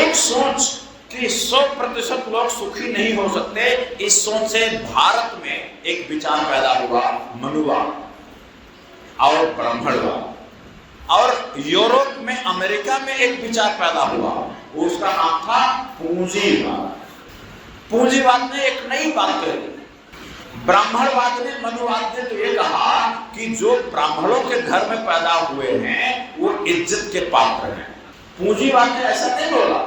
एक सोच कि 100% लोग सुखी नहीं हो सकते, इस सोच से भारत में एक विचार पैदा हुआ, मनुवाद और ब्राह्मणवाद। और यूरोप में, अमेरिका में एक विचार पैदा हुआ, उसका नाम था पूंजीवाद। पूंजीवाद ने एक नई बात कही। ब्राह्मणवाद ने, मनुवाद ने तो ये कहा कि जो ब्राह्मणों के घर में पैदा हुए हैं वो इज्जत के पात्र हैं। पूंजीवाद ने ऐसा नहीं बोला।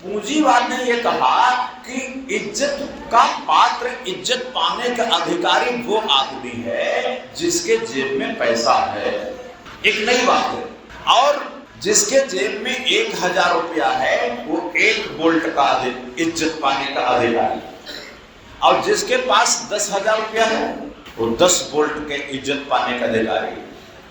पूंजीवाद ने यह कहा कि इज्जत का पात्र, इज्जत पाने का अधिकारी वो आदमी है जिसके जेब में पैसा है। एक नई बात है। और जिसके जेब में 1000 रुपया है वो 1 वोल्ट का इज्जत पाने का अधिकारी, और जिसके पास 10,000 रुपया है वो 10 वोल्ट के इज्जत पाने का अधिकारी,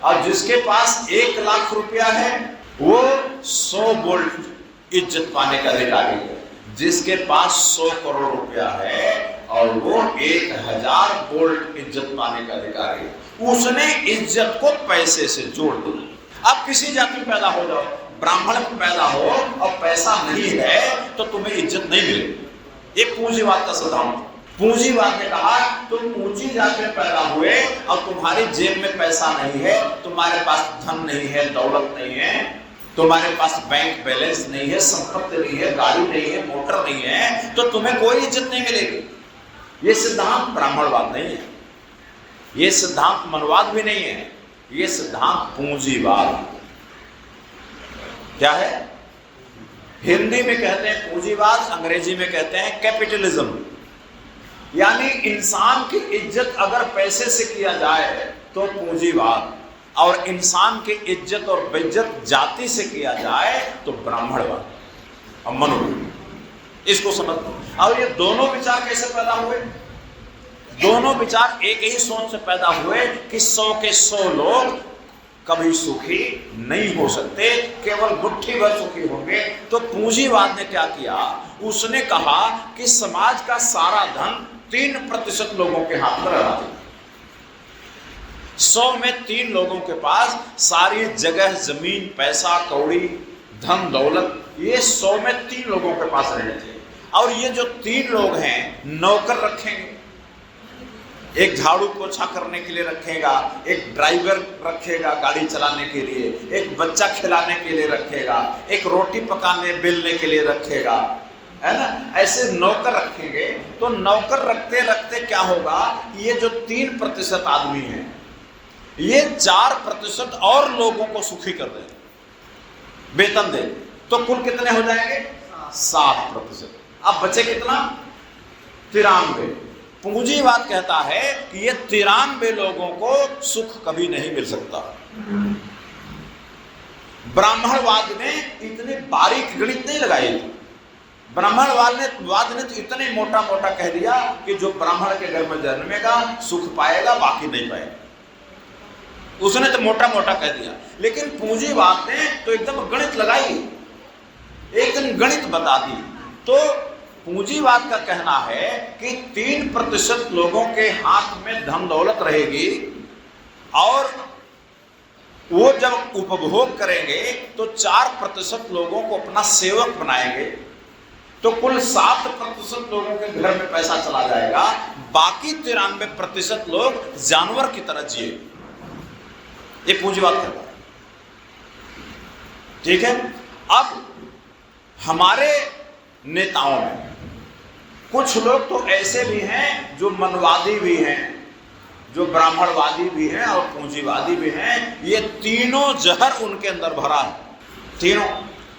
और जिसके पास 1 लाख रुपया है वो 100 वोल्ट इज्जत पाने का अधिकारी है। जिसके पास 100 करोड़ रुपया है और वो 1000 वोल्ट इज्जत पाने का अधिकारी है, उसने इज्जत को पैसे से जोड़ दिया। अब किसी जाति में पैदा हो जाओ, ब्राह्मण में पैदा हो और पैसा नहीं है तो तुम्हें इज्जत नहीं मिलेगी। एक पूंजीवाद का सिद्धांत। पूंजीवाद ने कहा तुम ऊंची जाति में पैदा हुए और तुम्हारी जेब में पैसा नहीं है, तुम्हारे पास धन नहीं है, दौलत नहीं है, तुम्हारे पास बैंक बैलेंस नहीं है, संपत्ति नहीं है, गाड़ी नहीं है, मोटर नहीं है, तो तुम्हें कोई इज्जत नहीं मिलेगी। ये सिद्धांत ब्राह्मणवाद नहीं है, ये सिद्धांत मनवाद भी नहीं है, ये सिद्धांत पूंजीवाद। क्या है? हिंदी में कहते हैं पूंजीवाद, अंग्रेजी में कहते हैं कैपिटलिज्म। यानी इंसान की इज्जत अगर पैसे से किया जाए तो पूंजीवाद, और इंसान की इज्जत और बेइज्जत जाति से किया जाए तो ब्राह्मणवाद और मनुवाद। इसको समझ लो। और ये दोनों विचार कैसे पैदा हुए? दोनों विचार एक ही सोच से पैदा हुए कि 100 के 100 लोग कभी सुखी नहीं हो सकते, केवल मुट्ठी भर सुखी होंगे। तो पूंजीवाद ने क्या किया? उसने कहा कि समाज का सारा धन 3% लोगों के हाथ में रहना चाहिए। 100 में 3 लोगों के पास सारी जगह, जमीन, पैसा, कौड़ी, धन, दौलत, ये 100 में 3 लोगों के पास रहने चाहिए। और ये जो 3 लोग हैं, नौकर रखेंगे, एक झाड़ू पोछा करने के लिए रखेगा, एक ड्राइवर रखेगा गाड़ी चलाने के लिए, एक बच्चा खिलाने के लिए रखेगा, एक रोटी पकाने बेलने के लिए रखेगा, है ना? ऐसे नौकर रखेंगे। तो नौकर रखते रखते क्या होगा? ये जो 3% आदमी हैं, ये 4% और लोगों को सुखी कर दें, वेतन दे, तो कुल कितने हो जाएंगे? 7%। अब बचे कितना? 93। पूंजीवाद कहता है कि ये 93 लोगों को सुख कभी नहीं मिल सकता। ब्राह्मणवाद ने इतनी बारीक गणित नहीं लगाई थी। ब्राह्मणवाद ने तो इतने मोटा मोटा कह दिया कि जो ब्राह्मण के घर में जन्मेगा सुख पाएगा, बाकी नहीं पाएगा। उसने तो मोटा मोटा कह दिया। लेकिन पूंजीवाद ने तो एकदम गणित लगाई, एकदम गणित बता दी। तो पूंजीवाद का कहना है कि 3% लोगों के हाथ में धन दौलत रहेगी, और वो जब उपभोग करेंगे तो 4% लोगों को अपना सेवक बनाएंगे, तो कुल 7% लोगों के घर में पैसा चला जाएगा, बाकी 93% लोग जानवर की तरह जिए। ये पूंजीवाद कहता है। ठीक है। अब हमारे नेताओं में कुछ लोग तो ऐसे भी हैं जो मनवादी भी हैं, जो ब्राह्मणवादी भी हैं और पूंजीवादी भी हैं। ये तीनों जहर उनके अंदर भरा है, तीनों।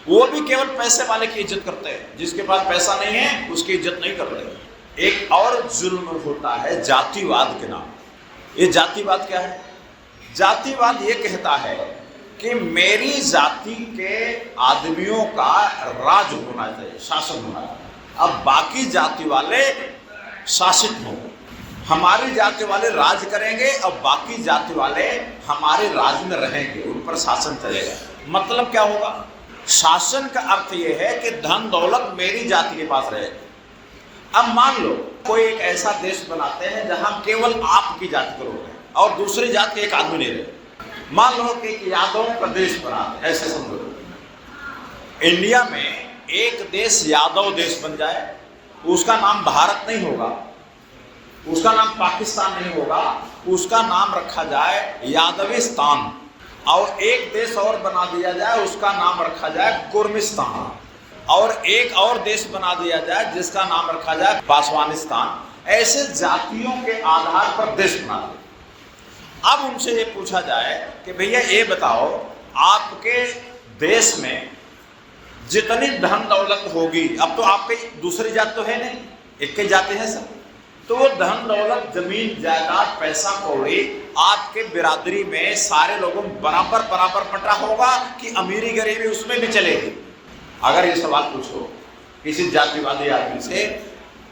वो भी केवल पैसे वाले की इज्जत करते हैं, जिसके पास पैसा नहीं है उसकी इज्जत नहीं करते। एक और जुल्म होता है जातिवाद के नाम। ये जातिवाद क्या है? जातिवाद ये कहता है कि मेरी जाति के आदमियों का राज होना चाहिए, शासन होना चाहिए, अब बाकी जाति वाले शासित हों। हमारी जाति वाले राज करेंगे और बाकी जाति वाले हमारे राज में रहेंगे, उन पर शासन चलेगा। मतलब क्या होगा? शासन का अर्थ यह है कि धन दौलत मेरी जाति के पास रहेगा। अब मान लो कोई एक ऐसा देश बनाते हैं जहां केवल आपकी जाति के लोग हैं और दूसरी जाति के एक आदमी नहीं रहे। मान लो कि यादव का देश बनाते, ऐसे समझो। इंडिया में एक देश यादव देश बन जाए, उसका नाम भारत नहीं होगा, उसका नाम पाकिस्तान नहीं होगा, उसका नाम रखा जाए यादविस्तान। और एक देश और बना दिया जाए, उसका नाम रखा जाए कुर्मिस्तान। और एक और देश बना दिया जाए जिसका नाम रखा जाए पासवानिस्तान। ऐसे जातियों के आधार पर देश बना दिए। अब उनसे ये पूछा जाए कि भैया ये बताओ, आपके देश में जितनी धन दौलत होगी, अब तो आपकी दूसरी जात तो है नहीं, एक ही जाति है सब, तो वो धन दौलत, जमीन जायदाद, पैसा कौड़ी आपके बिरादरी में सारे लोगों बराबर बराबर बटा होगा कि अमीरी गरीबी उसमें भी चलेगी? अगर ये सवाल पूछो किसी जातिवादी आदमी से,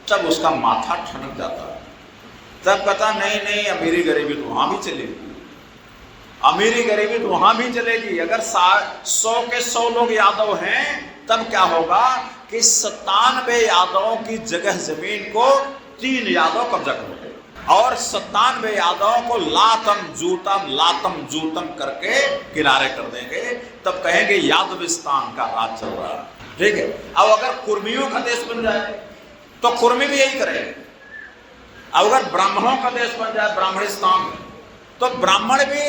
तब उसका माथा ठनक जाता है। तब कहता नहीं नहीं, अमीरी गरीबी तो वहां भी चलेगी, अमीरी गरीबी तो वहां भी चलेगी। अगर 100 के 100 लोग यादव हैं, तब क्या होगा कि 97 यादवों की जगह जमीन को 3 यादव कब्जा करेंगे और 97 यादवों को लातम जूतम करके किनारे कर देंगे। तब कहेंगे यादविस्तान का राज चल रहा है। ठीक है। अब अगर कुर्मियों का देश बन जाए तो कुर्मी भी यही करेंगे। अब अगर ब्राह्मणों का देश बन जाए ब्राह्मणिस्तान, तो ब्राह्मण भी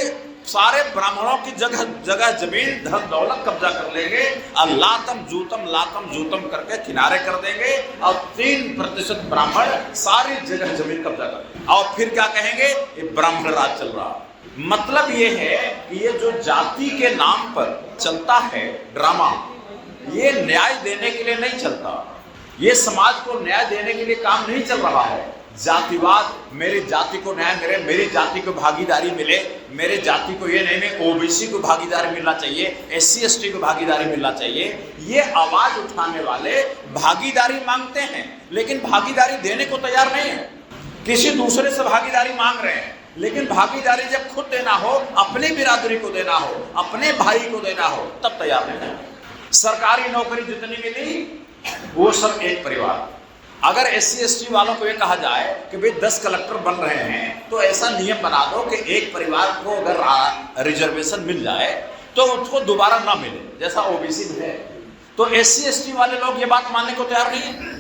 सारे ब्राह्मणों की जगह जगह जमीन, धन दौलत कब्जा कर लेंगे और लातम जूतम करके किनारे कर देंगे और 3% ब्राह्मण सारी जगह जमीन कब्जा कर लेंगे। और फिर क्या कहेंगे? ये ब्राह्मण राज चल रहा। मतलब ये है कि ये जो जाति के नाम पर चलता है ड्रामा, ये न्याय देने के लिए नहीं चलता, ये समाज को न्याय देने के लिए काम नहीं चल रहा है। जातिवाद, मेरी जाति को न्याय मिले, मेरी जाति को भागीदारी मिले, मेरे जाति को ये नहीं, मैं ओबीसी को भागीदारी मिलना चाहिए, SC ST को भागीदारी मिलना चाहिए, ये आवाज उठाने वाले भागीदारी मांगते हैं लेकिन भागीदारी देने को तैयार नहीं है। किसी दूसरे से भागीदारी मांग रहे हैं, लेकिन भागीदारी जब खुद देना हो, अपनी बिरादरी को देना हो, अपने भाई को देना हो, तब तैयार नहीं है। सरकारी नौकरी जितनी मिली वो सब एक परिवार। अगर SC ST वालों को ये कहा जाए कि भाई 10 कलेक्टर बन रहे हैं, तो ऐसा नियम बना दो कि एक परिवार को अगर रिजर्वेशन मिल जाए तो उसको दोबारा ना मिले, जैसा OBC में है। तो SC ST वाले लोग ये बात मानने को तैयार नहीं है।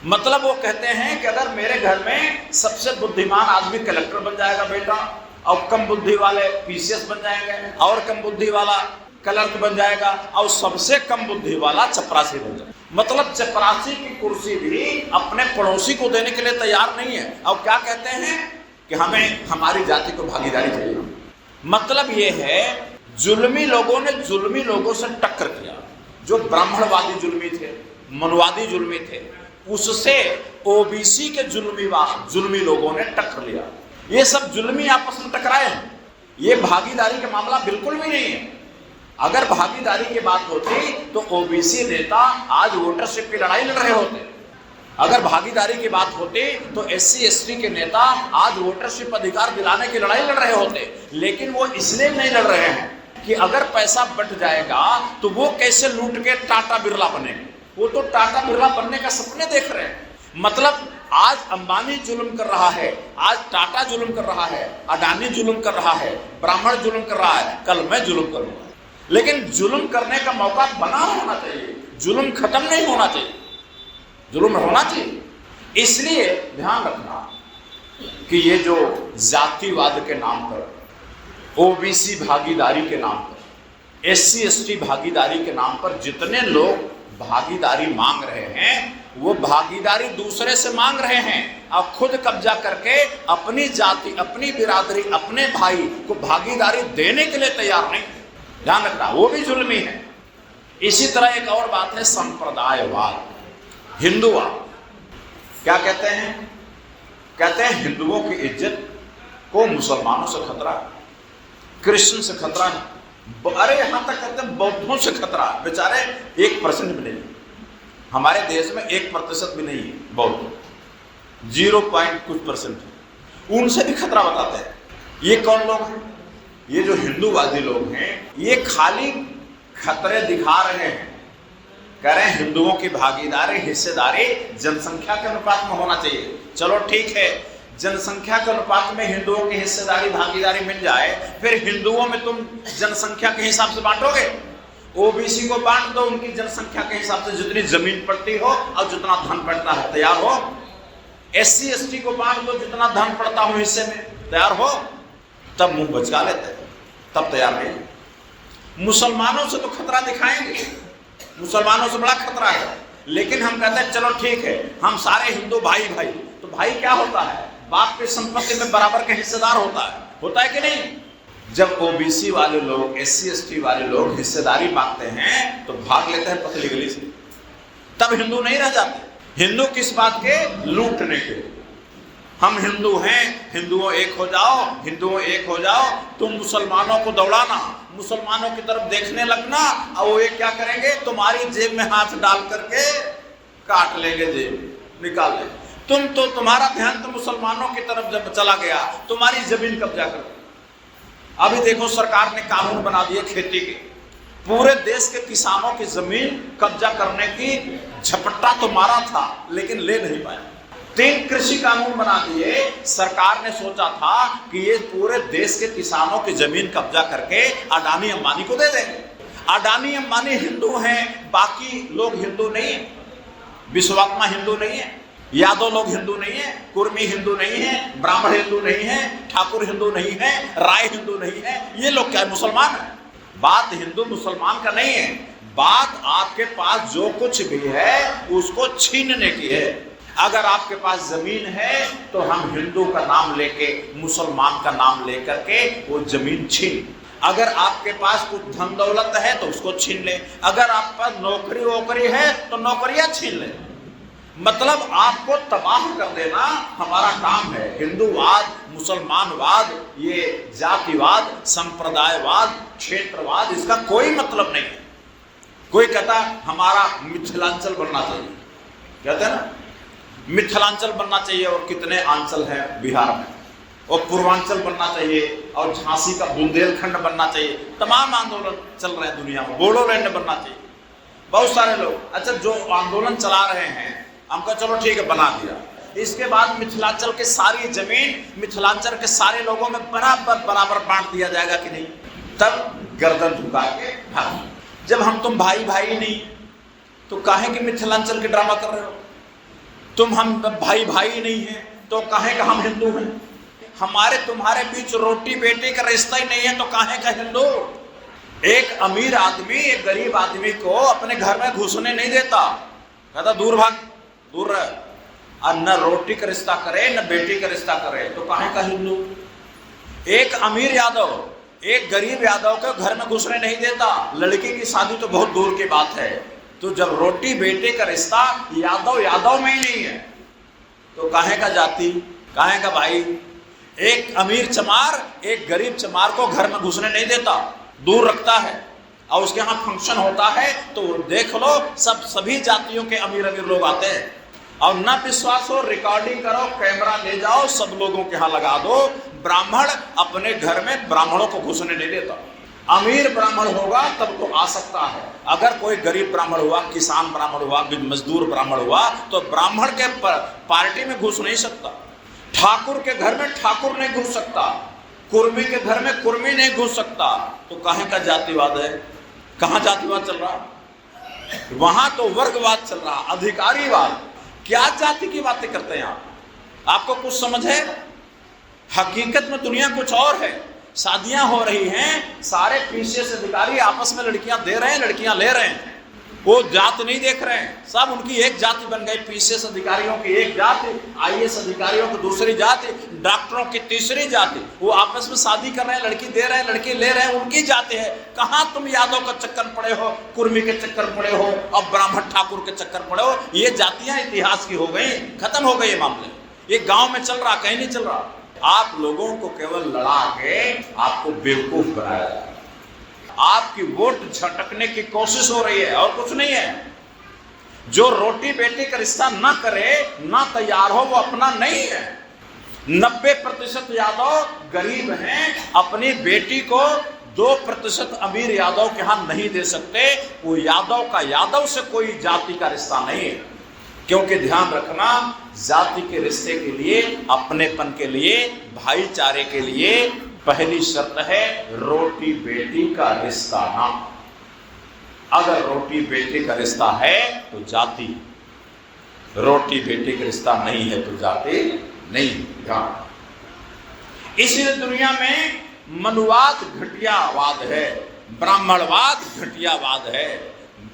मतलब वो कहते हैं कि अगर मेरे घर में सबसे बुद्धिमान आदमी कलेक्टर बन जाएगा बेटा, और कम बुद्धि वाले PCS बन जाएंगे, और कम बुद्धि वाला क्लर्क बन जाएगा, और सबसे कम बुद्धि वाला चपरासी बन जाएगा। मतलब चपरासी की कुर्सी भी अपने पड़ोसी को देने के लिए तैयार नहीं है। और क्या कहते हैं कि हमें हमारी जाति को भागीदारी चाहिए। मतलब ये है, जुल्मी लोगों ने जुल्मी लोगों से टक्कर किया। जो ब्राह्मणवादी जुल्मी थे, मनुवादी जुल्मी थे, उससे OBC के जुल्मी लोगों ने टक्कर लिया। ये सब जुल्मी आपस में टकराए हैं। ये भागीदारी का मामला बिल्कुल भी नहीं है। अगर भागीदारी की बात होती तो OBC नेता आज वोटरशिप की लड़ाई लड़ रहे होते। अगर भागीदारी की बात होती तो SC ST के नेता आज वोटरशिप अधिकार दिलाने की लड़ाई लड़ रहे होते। लेकिन वो इसलिए नहीं लड़ रहे हैं कि अगर पैसा बंट जाएगा तो वो कैसे लूट के टाटा बिरला बनेंगे। वो तो टाटा बिरला बनने का सपने देख रहे हैं। मतलब आज अंबानी जुल्म कर रहा है, आज टाटा जुल्म कर रहा है, अडानी जुल्म कर रहा है, ब्राह्मण जुल्म कर रहा है, कल मैं जुल्म करूंगा। लेकिन जुल्म करने का मौका बना होना चाहिए, जुल्म खत्म नहीं होना चाहिए, जुल्म होना चाहिए। इसलिए ध्यान रखना कि ये जो जातिवाद के नाम पर, OBC भागीदारी के नाम पर, SC ST भागीदारी के नाम पर जितने लोग भागीदारी मांग रहे हैं, वो भागीदारी दूसरे से मांग रहे हैं और खुद कब्जा करके अपनी जाति, अपनी बिरादरी, अपने भाई को भागीदारी देने के लिए तैयार नहीं। ध्यान रखना, वो भी जुल्मी है। इसी तरह एक और बात है संप्रदायवाद, हिंदूवाद। क्या कहते हैं? कहते हैं हिंदुओं की इज्जत को मुसलमानों से खतरा, क्रिश्चियन से खतरा है। अरे यहां तक कहते हैं बौद्धों से खतरा। बेचारे 1% भी नहीं, हमारे देश में 1% भी नहीं है बौद्ध, 0 कुछ % उनसे भी खतरा बताते हैं। ये कौन लोग हैं? ये जो हिंदूवादी लोग हैं, ये खाली खतरे दिखा रहे हैं। कह रहे हैं हिंदुओं की भागीदारी, हिस्सेदारी जनसंख्या के अनुपात में होना चाहिए। चलो ठीक है, जनसंख्या के अनुपात में हिंदुओं की हिस्सेदारी, भागीदारी मिल जाए, फिर हिंदुओं में तुम जनसंख्या के हिसाब से बांटोगे। ओबीसी को बांट दो, उनकी जनसंख्या के हिसाब से जितनी जमीन पड़ती हो और जितना धन पड़ता है तैयार हो। एससी एसटी को बांट दो, जितना धन पड़ता हो हिस्से में तैयार हो। तब मुंह बचका लेते हैं, तब तैयार नहीं। मुसलमानों से तो खतरा दिखाएंगे, मुसलमानों से बड़ा खतरा है, लेकिन हम कहते हैं चलो ठीक है, हम सारे हिंदू भाई भाई। तो भाई क्या होता है? बाप की संपत्ति में बराबर के हिस्सेदार होता है कि नहीं? जब ओबीसी वाले लोग, एससी एसटी वाले लोग हिस्सेदारी मांगते हैं तो भाग लेते हैं पतली गली से। तब हिंदू नहीं रह जाते। हिंदू किस बात के? लूटने के। हम हिंदू हैं, हिंदुओं एक हो जाओ, हिंदुओं एक हो जाओ। तुम मुसलमानों को दौड़ाना, मुसलमानों की तरफ देखने लगना, और वो क्या करेंगे? तुम्हारी जेब में हाथ डाल करके काट लेंगे, जेब निकाल लेंगे। तुम्हारा ध्यान तो मुसलमानों की तरफ जब चला गया, तुम्हारी जमीन कब्जा कर। अभी देखो सरकार ने कानून बना दिए खेती के, पूरे देश के किसानों की जमीन कब्जा करने की झपट्टा तो मारा था, लेकिन ले नहीं पाया। 3 कृषि कानून बना दिए। सरकार ने सोचा था कि ये पूरे देश के किसानों की जमीन कब्जा करके अडानी अंबानी को दे देंगे। अडानी अंबानी हिंदू हैं, बाकी लोग हिंदू नहीं है। विश्वात्मा हिंदू नहीं है, यादव लोग हिंदू नहीं है, कुर्मी हिंदू नहीं है, ब्राह्मण हिंदू नहीं है, ठाकुर हिंदू नहीं है, राय हिंदू नहीं है। ये लोग क्या है? मुसलमान है। बात हिंदू मुसलमान का नहीं है, बात आपके पास जो कुछ भी है उसको छीनने की है। अगर आपके पास जमीन है तो हम हिंदू का नाम लेके, मुसलमान का नाम लेकर के वो जमीन छीन। अगर आपके पास कुछ धन दौलत है तो उसको छीन ले। अगर आप पास नौकरी वोकरी है तो नौकरियां छीन ले। मतलब आपको तबाह कर देना हमारा काम है। हिंदूवाद, मुसलमानवाद, ये जातिवाद, संप्रदायवाद, क्षेत्रवाद, इसका कोई मतलब नहीं है। कोई कहता हमारा मिथिलांचल बनना चाहिए, कहते हैं ना, मिथिलांचल बनना चाहिए। और कितने आंचल है बिहार में, और पूर्वांचल बनना चाहिए, और झांसी का बुंदेलखंड बनना चाहिए। तमाम आंदोलन चल रहे हैं दुनिया में, बोडोलैंड बनना चाहिए, बहुत सारे लोग। अच्छा, जो आंदोलन चला रहे हैं, हमको चलो ठीक है बना दिया। इसके बाद मिथिलांचल के सारी जमीन मिथिलांचल के सारे लोगों में बराबर बांट दिया जाएगा कि नहीं? तब गर्दन झुका के भाग। जब हम तुम भाई भाई नहीं तो काहे कि मिथिलांचल के ड्रामा कर रहे हो? हम भाई भाई नहीं है तो काहे का हम हिंदू हैं? हमारे तुम्हारे बीच रोटी बेटी का रिश्ता ही नहीं है तो काहे का हिंदू? एक अमीर आदमी एक गरीब आदमी को अपने घर में घुसने नहीं देता, कहता दूर भाग, दूर रह। और न रोटी का रिश्ता करे न बेटी का रिश्ता करे तो काहे का हिंदू? एक अमीर यादव एक गरीब यादव के घर में घुसने नहीं देता, लड़की की शादी तो बहुत दूर की बात है। तो जब रोटी बेटे का रिश्ता यादव में ही नहीं है तो काहे का जाति, काहे का भाई? एक अमीर चमार एक गरीब चमार को घर में घुसने नहीं देता, दूर रखता है। और उसके यहाँ फंक्शन होता है तो देख लो, सभी जातियों के अमीर लोग आते हैं। और न विश्वास हो, रिकॉर्डिंग करो, कैमरा ले जाओ, सब लोगों के यहाँ लगा दो। ब्राह्मण अपने घर में ब्राह्मणों को घुसने नहीं देता। अमीर ब्राह्मण होगा तब तो आ सकता है। अगर कोई गरीब ब्राह्मण हुआ, किसान ब्राह्मण हुआ, मजदूर ब्राह्मण हुआ तो ब्राह्मण के पार्टी में घुस नहीं सकता। ठाकुर के घर में ठाकुर नहीं घुस सकता, कुर्मी के घर में कुर्मी नहीं घुस सकता। तो काहे का जातिवाद है? कहाँ जातिवाद चल रहा? वहां तो वर्गवाद चल रहा, अधिकारीवाद। क्या जाति की बातें करते हैं आप? आपको कुछ समझ है? हकीकत में दुनिया कुछ और है। शादियां हो रही हैं, सारे पीसीएस अधिकारी आपस में लड़कियां दे रहे हैं, लड़कियां ले रहे हैं, वो जात नहीं देख रहे हैं। सब उनकी एक जाति बन गई। पीसीएस अधिकारियों की एक जाति, आईएएस अधिकारियों की दूसरी जाति, डॉक्टरों की तीसरी जाति। वो आपस में शादी कर रहे हैं, लड़की दे रहे हैं, लड़की ले रहे हैं, उनकी जाति है। कहाँ तुम यादव का चक्कर पड़े हो, कुर्मी के चक्कर पड़े हो, अब ब्राह्मण ठाकुर के चक्कर पड़े हो? ये जातियां इतिहास की हो गई, खत्म हो गए ये मामले। ये गाँव में चल रहा, कहीं नहीं चल रहा। आप लोगों को केवल लड़ा के आपको बेवकूफ बनाया जाए, आपकी वोट झटकने की कोशिश हो रही है और कुछ नहीं है। जो रोटी बेटी का रिश्ता ना करे, ना तैयार हो, वो अपना नहीं है। 90% यादव गरीब हैं, अपनी बेटी को 2% अमीर यादव के यहां नहीं दे सकते। वो यादव का यादव से कोई जाति का रिश्ता नहीं है। क्योंकि ध्यान रखना, जाति के रिश्ते के लिए, अपनेपन के लिए, भाईचारे के लिए पहली शर्त है रोटी बेटी का रिश्ता ना। अगर रोटी बेटे का रिश्ता है तो जाति, रोटी बेटे का रिश्ता नहीं है तो जाति नहीं। इसलिए दुनिया में मनुवाद घटियावाद है, ब्राह्मणवाद घटियावाद है,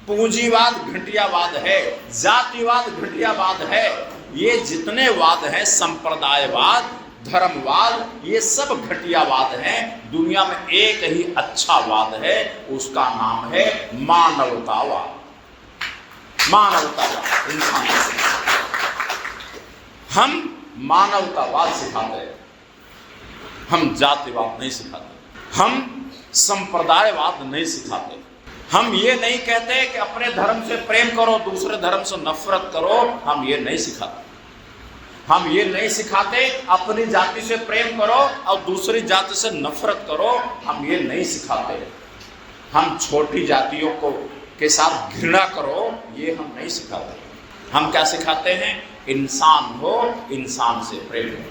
पूंजीवाद घटियावाद है, जातिवाद घटियावाद है। ये जितने वाद हैं, संप्रदायवाद, धर्मवाद, ये सब घटियावाद हैं। दुनिया में एक ही अच्छा वाद है, उसका नाम है मानवतावाद। मानवतावाद, इंसान। हम मानवतावाद सिखाते हैं, हम जातिवाद नहीं सिखाते, हम संप्रदायवाद नहीं सिखाते। हम ये नहीं कहते कि अपने धर्म से प्रेम करो, दूसरे धर्म से नफरत करो, हम ये नहीं सिखाते। हम ये नहीं सिखाते अपनी जाति से प्रेम करो और दूसरी जाति से नफरत करो, हम ये नहीं सिखाते। हम छोटी जातियों को के साथ घृणा करो, ये हम नहीं सिखाते। हम क्या सिखाते हैं? इंसान हो, इंसान से प्रेम हो,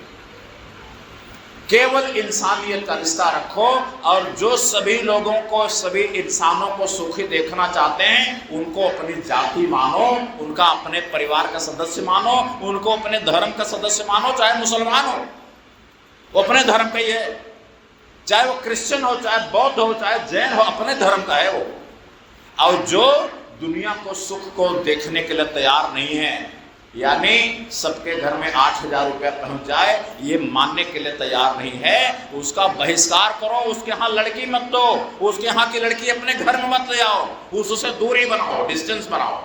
केवल इंसानियत का रिश्ता रखो, और जो सभी लोगों को, सभी इंसानों को सुखी देखना चाहते हैं, उनको अपनी जाति मानो, उनका अपने परिवार का सदस्य मानो, उनको अपने धर्म का सदस्य मानो। चाहे मुसलमान हो, वो अपने धर्म का ही है, चाहे वो क्रिश्चियन हो, चाहे बौद्ध हो, चाहे जैन हो, अपने धर्म का है वो। और जो दुनिया को, सुख को देखने के लिए तैयार नहीं है, यानी सबके घर में 8,000 रुपया पहुंच जाए, ये मानने के लिए तैयार नहीं है, उसका बहिष्कार करो। उसके यहाँ लड़की मत दो, उसके यहाँ की लड़की अपने घर में मत ले आओ, उससे दूरी बनाओ, डिस्टेंस बनाओ।